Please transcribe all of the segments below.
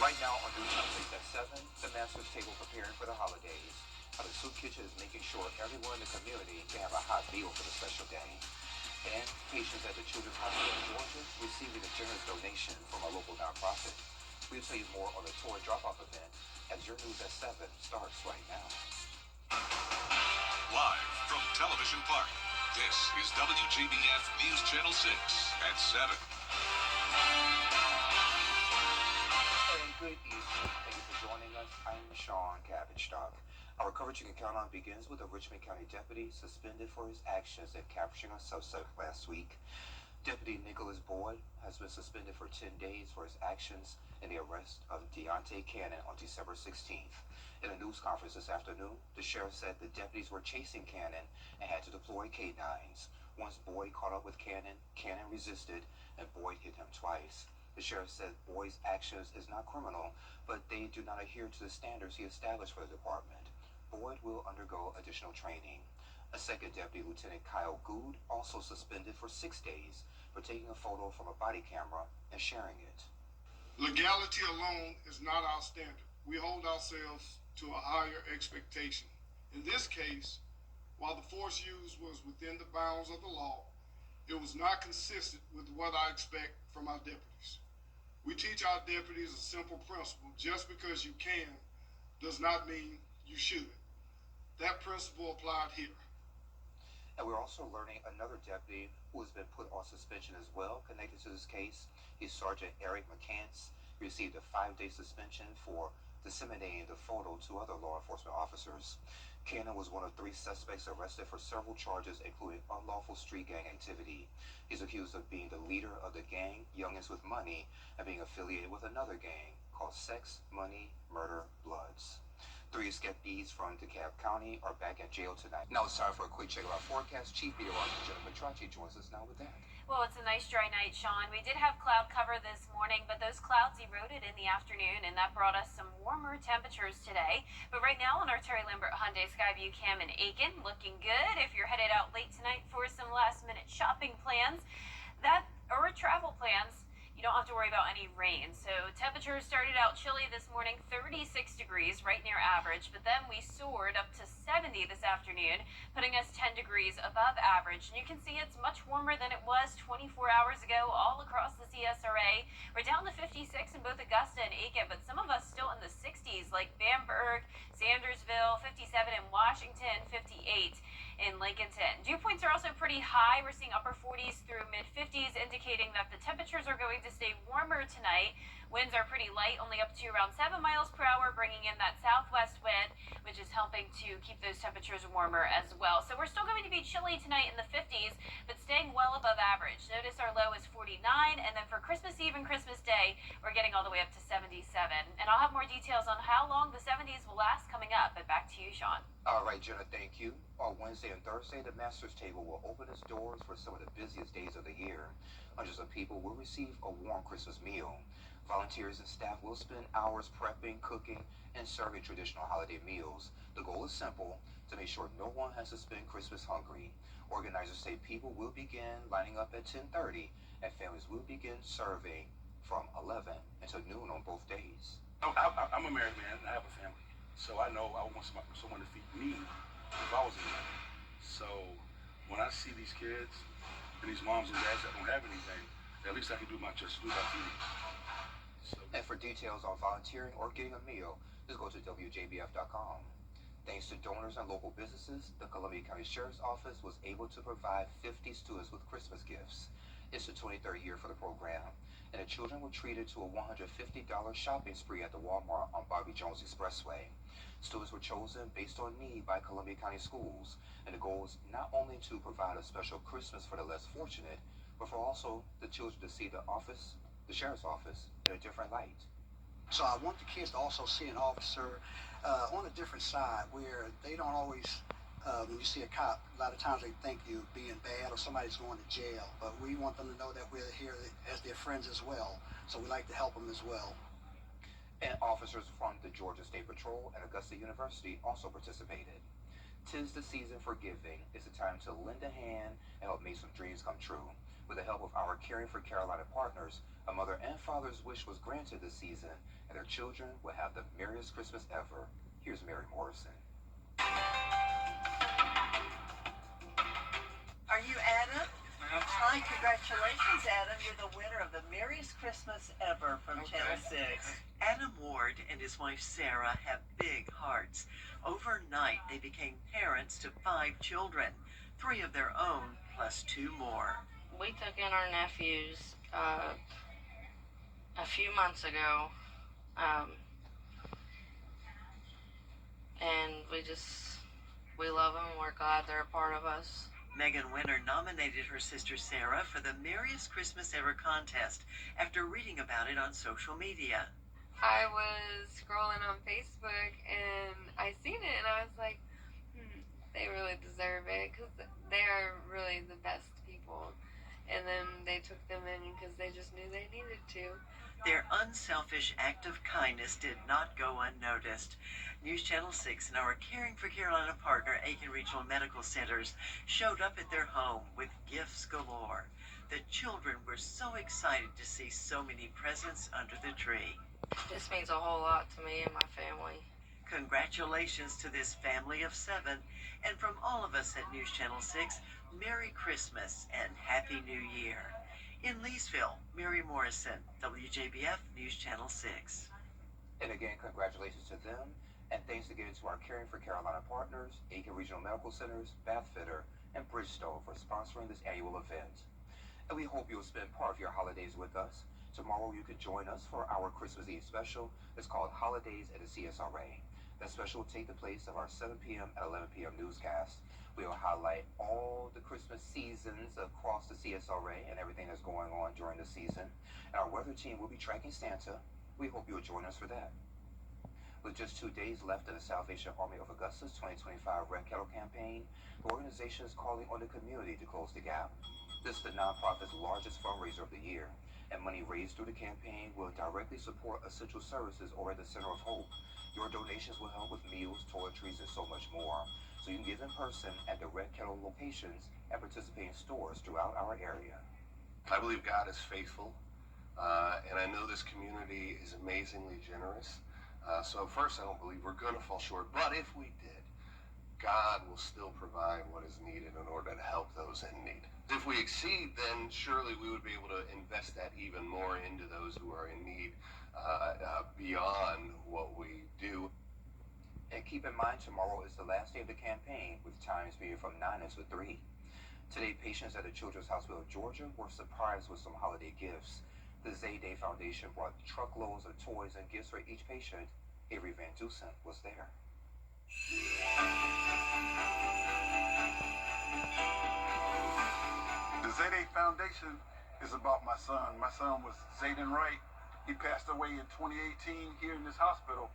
Right now on News Updates at 7, the Master's Table preparing for the holidays. How the Soup Kitchen is making sure everyone in the community can have a hot meal for the special day. And patients at the Children's Hospital in Georgia receiving a generous donation from a local nonprofit. We'll tell you more on the toy drop-off event as your News at 7 starts right now. Live from Television Park, this is WJBF News Channel 6 at 7. And good evening. Thank you for joining us. I'm Sean Cabbage-Stock. Our coverage you can count on begins with a Richmond County deputy suspended for his actions in capturing a suspect last week. Deputy Nicholas Boyd has been suspended for 10 days for his actions in the arrest of Deontay Cannon on December 16th. In a news conference this afternoon, the sheriff said the deputies were chasing Cannon and had to deploy K-9s. Once Boyd caught up with Cannon, Cannon resisted and Boyd hit him twice. The sheriff said Boyd's actions is not criminal, but they do not adhere to the standards he established for the department. Boyd will undergo additional training. A second deputy, Lieutenant Kyle Good, also suspended for 6 days for taking a photo from a body camera and sharing it. Legality alone is not our standard. We hold ourselves to a higher expectation. In this case, while the force used was within the bounds of the law, it was not consistent with what I expect from our deputies. We teach our deputies a simple principle: just because you can does not mean you should. That principle applied here. And we're also learning another deputy who has been put on suspension as well connected to this case. He's Sergeant Eric McCants. He received a 5-day suspension for disseminating the photo to other law enforcement officers. Cannon was one of 3 suspects arrested for several charges, including unlawful street gang activity. He's accused of being the leader of the gang Youngins with Money and being affiliated with another gang called Sex, Money, Murder, Bloods. 3 escapees from DeKalb County are back in jail tonight. Now it's time for a quick check of our forecast. Chief Meteorologist Jennifer Petracci joins us now with that. Well, it's a nice dry night, Sean. We did have cloud cover this morning, but those clouds eroded in the afternoon, and that brought us some warmer temperatures today. But right now on our Terry Lambert Hyundai Skyview Cam in Aiken, looking good. If you're headed out late tonight for some last-minute shopping plans, or travel plans, you don't have to worry about any rain. So temperatures started out chilly this morning, 36 degrees, right near average, but then we soared up to 70 this afternoon, putting us 10 degrees above average. And you can see it's much warmer than it was 24 hours ago all across the CSRA. We're down to 56 in both Augusta and Aiken, but some of us still in the 60s, like Bamberg, Sandersville, 57 in Washington, 58 in Lincolnton. Dew points are also pretty high. We're seeing upper 40s through mid-50s, indicating that the temperatures are going to stay warmer tonight. Winds are pretty light, only up to around 7 miles per hour, bringing in that southwest wind, which is helping to keep those temperatures warmer as well. So we're still going to be chilly tonight in the 50s, but staying well above average. Notice our low is 49, and then for Christmas Eve and Christmas Day, we're getting all the way up to 77. And I'll have more details on how long the 70s will last coming up, but back to you, Sean. All right, Jenna, thank you. On Wednesday and Thursday, the Master's Table will open its doors for some of the busiest days of the year. Hundreds of people will receive a warm Christmas meal. Volunteers and staff will spend hours prepping, cooking, and serving traditional holiday meals. The goal is simple: to make sure no one has to spend Christmas hungry. Organizers say people will begin lining up at 10:30, and families will begin serving from 11 until noon on both days. I'm a married man and I have a family, so I know I want someone to feed me if I was a man. So when I see these kids and these moms and dads that don't have anything, at least I can do my feeding. So. And for details on volunteering or getting a meal, just go to WJBF.com. Thanks to donors and local businesses, the Columbia County Sheriff's Office was able to provide 50 students with Christmas gifts. It's the 23rd year for the program, and the children were treated to a $150 shopping spree at the Walmart on Bobby Jones Expressway. Students were chosen based on need by Columbia County Schools, and the goal is not only to provide a special Christmas for the less fortunate, but for also the children to see the Sheriff's Office in a different light. So I want the kids to also see an officer on a different side, where they don't always, when you see a cop, a lot of times they think you're being bad or somebody's going to jail. But we want them to know that we're here as their friends as well. So we like to help them as well. And officers from the Georgia State Patrol and Augusta University also participated. 'Tis the season for giving. It's the time to lend a hand and help make some dreams come true. With the help of our Caring for Carolina partners, a mother and father's wish was granted this season, and their children will have the merriest Christmas ever. Here's Mary Morrison. Are you Adam? Hi, congratulations, Adam. You're the winner of the Merriest Christmas Ever from Channel 6. Adam Ward and his wife Sarah have big hearts. Overnight, they became parents to 5 children, 3 of their own, plus 2 more. We took in our nephews a few months ago, and we love them. We're glad they're a part of us. Megan Winter nominated her sister Sarah for the Merriest Christmas Ever contest after reading about it on social media. I was scrolling on Facebook and I seen it and I was like, they really deserve it because they are really the best people. And then they took them in because they just knew they needed to. Their unselfish act of kindness did not go unnoticed. News Channel 6 and our Caring for Carolina partner, Aiken Regional Medical Centers, showed up at their home with gifts galore. The children were so excited to see so many presents under the tree. This means a whole lot to me and my family. Congratulations to this family of 7, and from all of us at News Channel 6, Merry Christmas and Happy New Year. In Leesville, Mary Morrison, WJBF News Channel 6. And again, congratulations to them, and thanks again to our Caring for Carolina partners, Aiken Regional Medical Centers, Bathfitter, and Bridgestone for sponsoring this annual event. And we hope you'll spend part of your holidays with us. Tomorrow you can join us for our Christmas Eve special. It's called Holidays at the CSRA. That special will take the place of our 7 p.m. and 11 p.m. newscast. We will highlight all the Christmas seasons across the CSRA and everything that's going on during the season. And our weather team will be tracking Santa. We hope you'll join us for that. With just 2 days left of the Salvation Army of Augusta's 2025 Red Kettle campaign, the organization is calling on the community to close the gap. This is the nonprofit's largest fundraiser of the year, and money raised through the campaign will directly support essential services or at the Center of Hope. Your donations will help with meals, toiletries, and so much more. So you can give in person at the Red Kettle locations and participate in stores throughout our area. I believe God is faithful, and I know this community is amazingly generous. So first, I don't believe we're going to fall short, but if we did, God will still provide what is needed in order to help those in need. If we exceed, then surely we would be able to invest that even more into those who are in need beyond what we do. And keep in mind, tomorrow is the last day of the campaign, with times being from 9 until 3. Today, patients at the Children's Hospital of Georgia were surprised with some holiday gifts. The Zayday Foundation brought truckloads of toys and gifts for each patient. Avery Van Dusen was there. The Zayday Foundation is about my son. My son was Zayden Wright. He passed away in 2018 here in this hospital.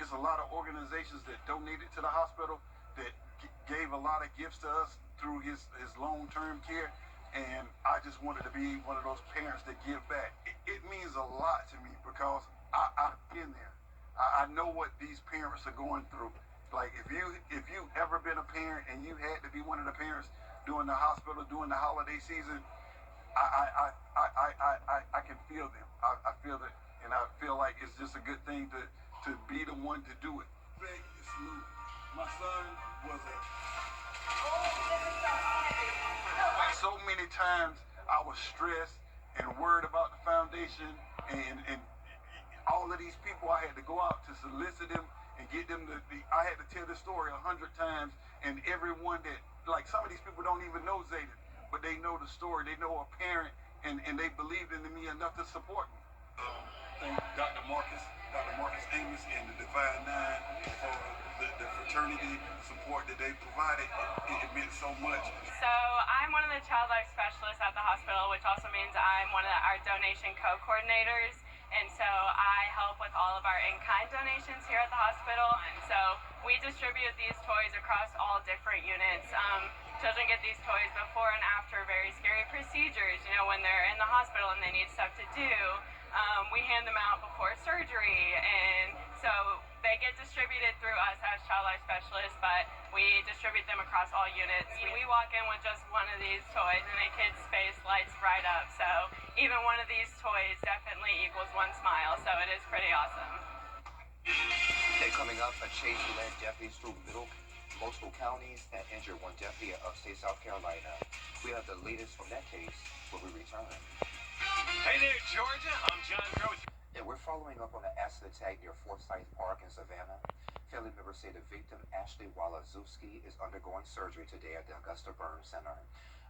It's a lot of organizations that donated to the hospital that gave a lot of gifts to us through his long-term care, and I just wanted to be one of those parents that give back. It means a lot to me because I've been there. I know what these parents are going through. Like if you ever been a parent and you had to be one of the parents during the hospital during the holiday season, I can feel them. I feel it, and I feel like it's just a good thing to be the one to do it. Big salute. My son was so many times I was stressed and worried about the foundation and all of these people. I had to go out to solicit them and get them I had to tell this story 100 times, and everyone that, like, some of these people don't even know Zayden, but they know the story. They know a parent, and they believed in me enough to support me. Thank Dr. Marcus Amos and the Divine Nine for the fraternity support that they provided. It meant so much. So I'm one of the child life specialists at the hospital, which also means I'm one of our donation co-coordinators. And so I help with all of our in-kind donations here at the hospital. And so we distribute these toys across all different units. Children get these toys before and after very scary procedures, you know, when they're in the hospital and they need stuff to do. We hand them out before surgery. And so They get distributed through us as child life specialists, but we distribute them across all units. We walk in with just one of these toys and a kid's face lights right up. So even one of these toys definitely equals one smile. So it is pretty awesome. Today coming up, a chase led deputies through multiple counties and injured one deputy in upstate South Carolina. We have the latest from that case when we return. Hey there, Georgia. I'm John Crow. And we're following up on an acid attack near Forsyth Park in Savannah. Family members say the victim, Ashley Walazuski, is undergoing surgery today at the Augusta Burn Center.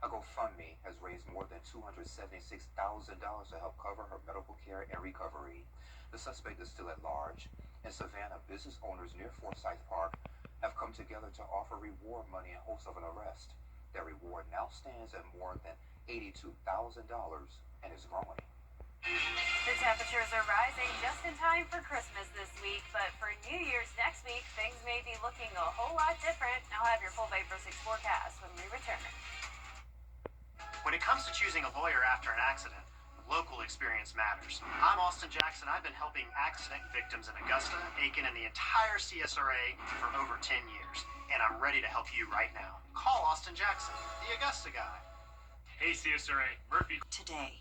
A GoFundMe has raised more than $276,000 to help cover her medical care and recovery. The suspect is still at large. In Savannah, business owners near Forsyth Park have come together to offer reward money in hopes of an arrest. Their reward now stands at more than $82,000 and is growing. The temperatures are rising just in time for Christmas this week, but for New Year's next week, things may be looking a whole lot different. I'll have your full Vapor 6 forecast when we return. When it comes to choosing a lawyer after an accident, local experience matters. I'm Austin Jackson. I've been helping accident victims in Augusta, Aiken, and the entire CSRA for over 10 years, and I'm ready to help you right now. Call Austin Jackson, the Augusta guy. Hey, CSRA. Murphy. Today.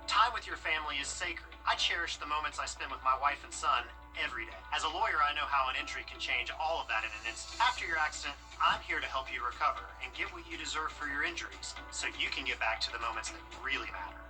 Time with your family is sacred. I cherish the moments I spend with my wife and son every day. As a lawyer, I know how an injury can change all of that in an instant. After your accident, I'm here to help you recover and get what you deserve for your injuries so you can get back to the moments that really matter.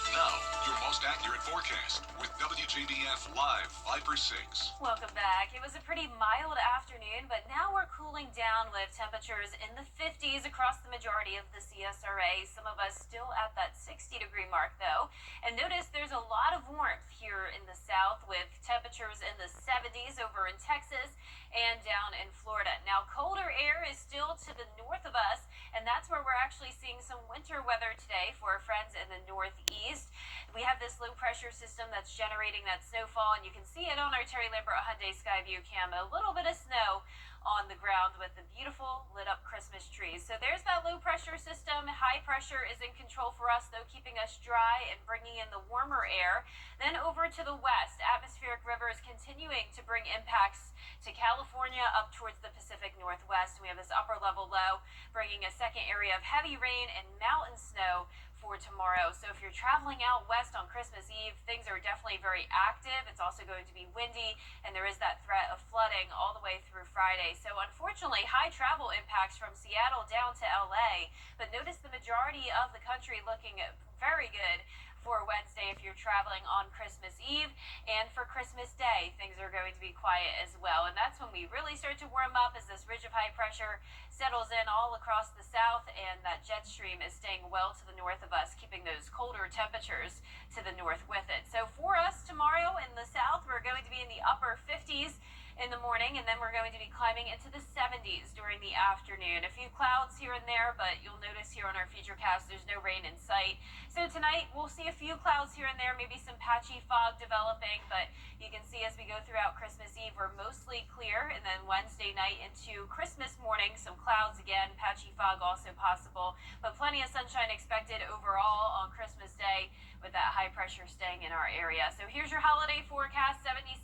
Now, your most accurate forecast with WJBF Live Viper 6. Welcome back. It was a pretty mild afternoon, but now we're cooling down with temperatures in the 50s across the majority of the CSRA. Some of us still at that 60-degree mark, though. And notice there's a lot of warmth here in the south with temperatures in the 70s over in Texas and down in Florida. Now, colder air is still to the north of us, and that's where we're actually seeing some winter weather today for our friends in the northeast. We have this low pressure system that's generating that snowfall, and you can see it on our Terry Lambert Hyundai Skyview cam. A little bit of snow on the ground with the beautiful lit up Christmas trees. So there's that low pressure system. High pressure is in control for us, though, keeping us dry and bringing in the warmer air. Then over to the west, atmospheric rivers continuing to bring impacts to California up towards the Pacific Northwest. We have this upper level low bringing a second area of heavy rain and mountain snow for tomorrow. So if you're traveling out west on Christmas Eve, things are definitely very active. It's also going to be windy, and there is that threat of flooding all the way through Friday. So unfortunately, high travel impacts from Seattle down to LA, but notice the majority of the country looking very good for Wednesday if you're traveling on Christmas Eve. And for Christmas Day, things are going to be quiet as well. And that's when we really start to warm up as this ridge of high pressure settles in all across the south, and that jet stream is staying well to the north of us, keeping those colder temperatures to the north with it. So for us tomorrow in the south, we're going to be in the upper 50s in the morning, and then we're going to be climbing into the 70s during the afternoon. A few clouds here and there, but you'll notice here on our futurecast there's no rain in sight. So tonight we'll see a few clouds here and there, maybe some patchy fog developing, but you can see as we go throughout Christmas Eve we're mostly clear, and then Wednesday night into Christmas morning some clouds again, patchy fog also possible, but plenty of sunshine expected overall on Christmas Day with that high pressure staying in our area. So here's your holiday forecast: 77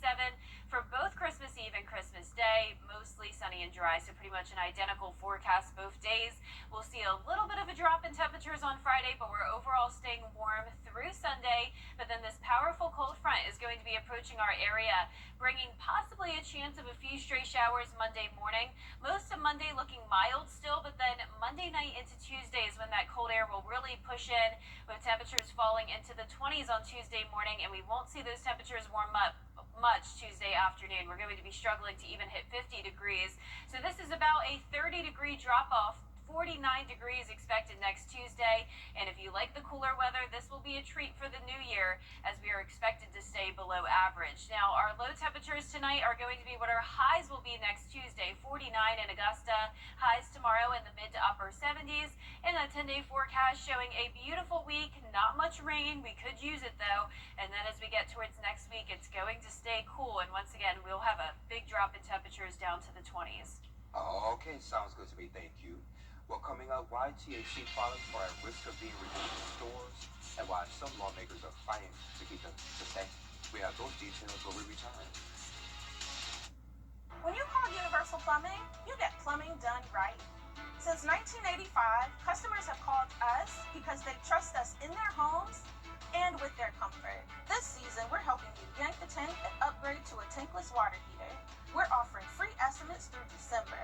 for both Christmas Eve and Christmas Day, mostly sunny and dry, so pretty much an identical forecast both days. We'll see a little bit of a drop in temperatures on Friday, but we're overall staying warm through Sunday. But then this powerful cold front is going to be approaching our area, bringing possibly a chance of a few stray showers Monday morning. Most of Monday looking mild still, but then Monday night into Tuesday is when that cold air will really push in, with temperatures falling into the 20s on Tuesday morning, and we won't see those temperatures warm up much Tuesday afternoon. We're going to be struggling to even hit 50 degrees. So this is about a 30-degree drop-off. 49 degrees expected next Tuesday, and if you like the cooler weather, this will be a treat for the new year as we are expected to stay below average. Now, our low temperatures tonight are going to be what our highs will be next Tuesday: 49 in Augusta, highs tomorrow in the mid to upper 70s, and a 10-day forecast showing a beautiful week, not much rain. We could use it though, and then as we get towards next week, it's going to stay cool, and once again, we'll have a big drop in temperatures down to the 20s. Okay, sounds good to me. Thank you. Well, coming up, why THC products are at risk of being removed from stores and why some lawmakers are fighting to keep them the same. We have those details when we return. When you call Universal Plumbing, you get plumbing done right. Since 1985, customers have called us because they trust us in their homes and with their comfort. This season, we're helping you yank the tank and upgrade to a tankless water heater. We're offering free estimates through December.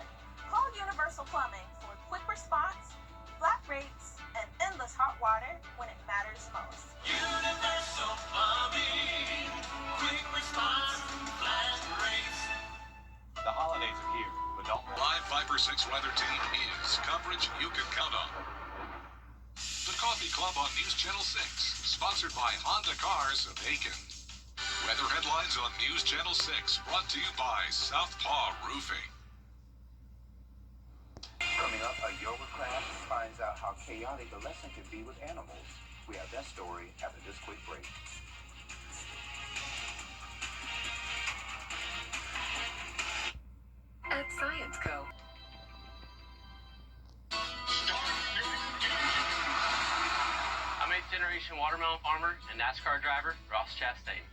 Call Universal Plumbing for quick response, flat rates, and endless hot water when it matters most. Universal Plumbing, quick response, flat rates. The holidays are here, but don't Live 5 or 6 weather team is coverage you can count on. The Coffee Club on News Channel 6, sponsored by Honda Cars of Aiken. Weather headlines on News Channel 6, brought to you by Southpaw Roofing. Coming up, a yoga class finds out how chaotic a lesson can be with animals. We have that story after this quick break. At Science Co. I'm 8th generation watermelon farmer and NASCAR driver Ross Chastain.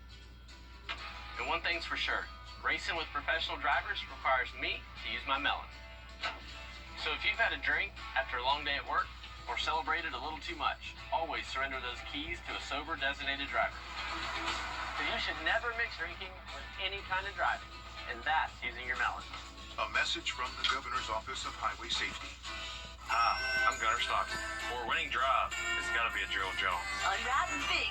And one thing's for sure, racing with professional drivers requires me to use my melon. So if you've had a drink after a long day at work or celebrated a little too much, always surrender those keys to a sober designated driver. So you should never mix drinking with any kind of driving, and that's using your melon. A message from the Governor's Office of Highway Safety. I'm Gunner Stockton. For a winning drive, it's got to be a Gerald Jones. On Riding Big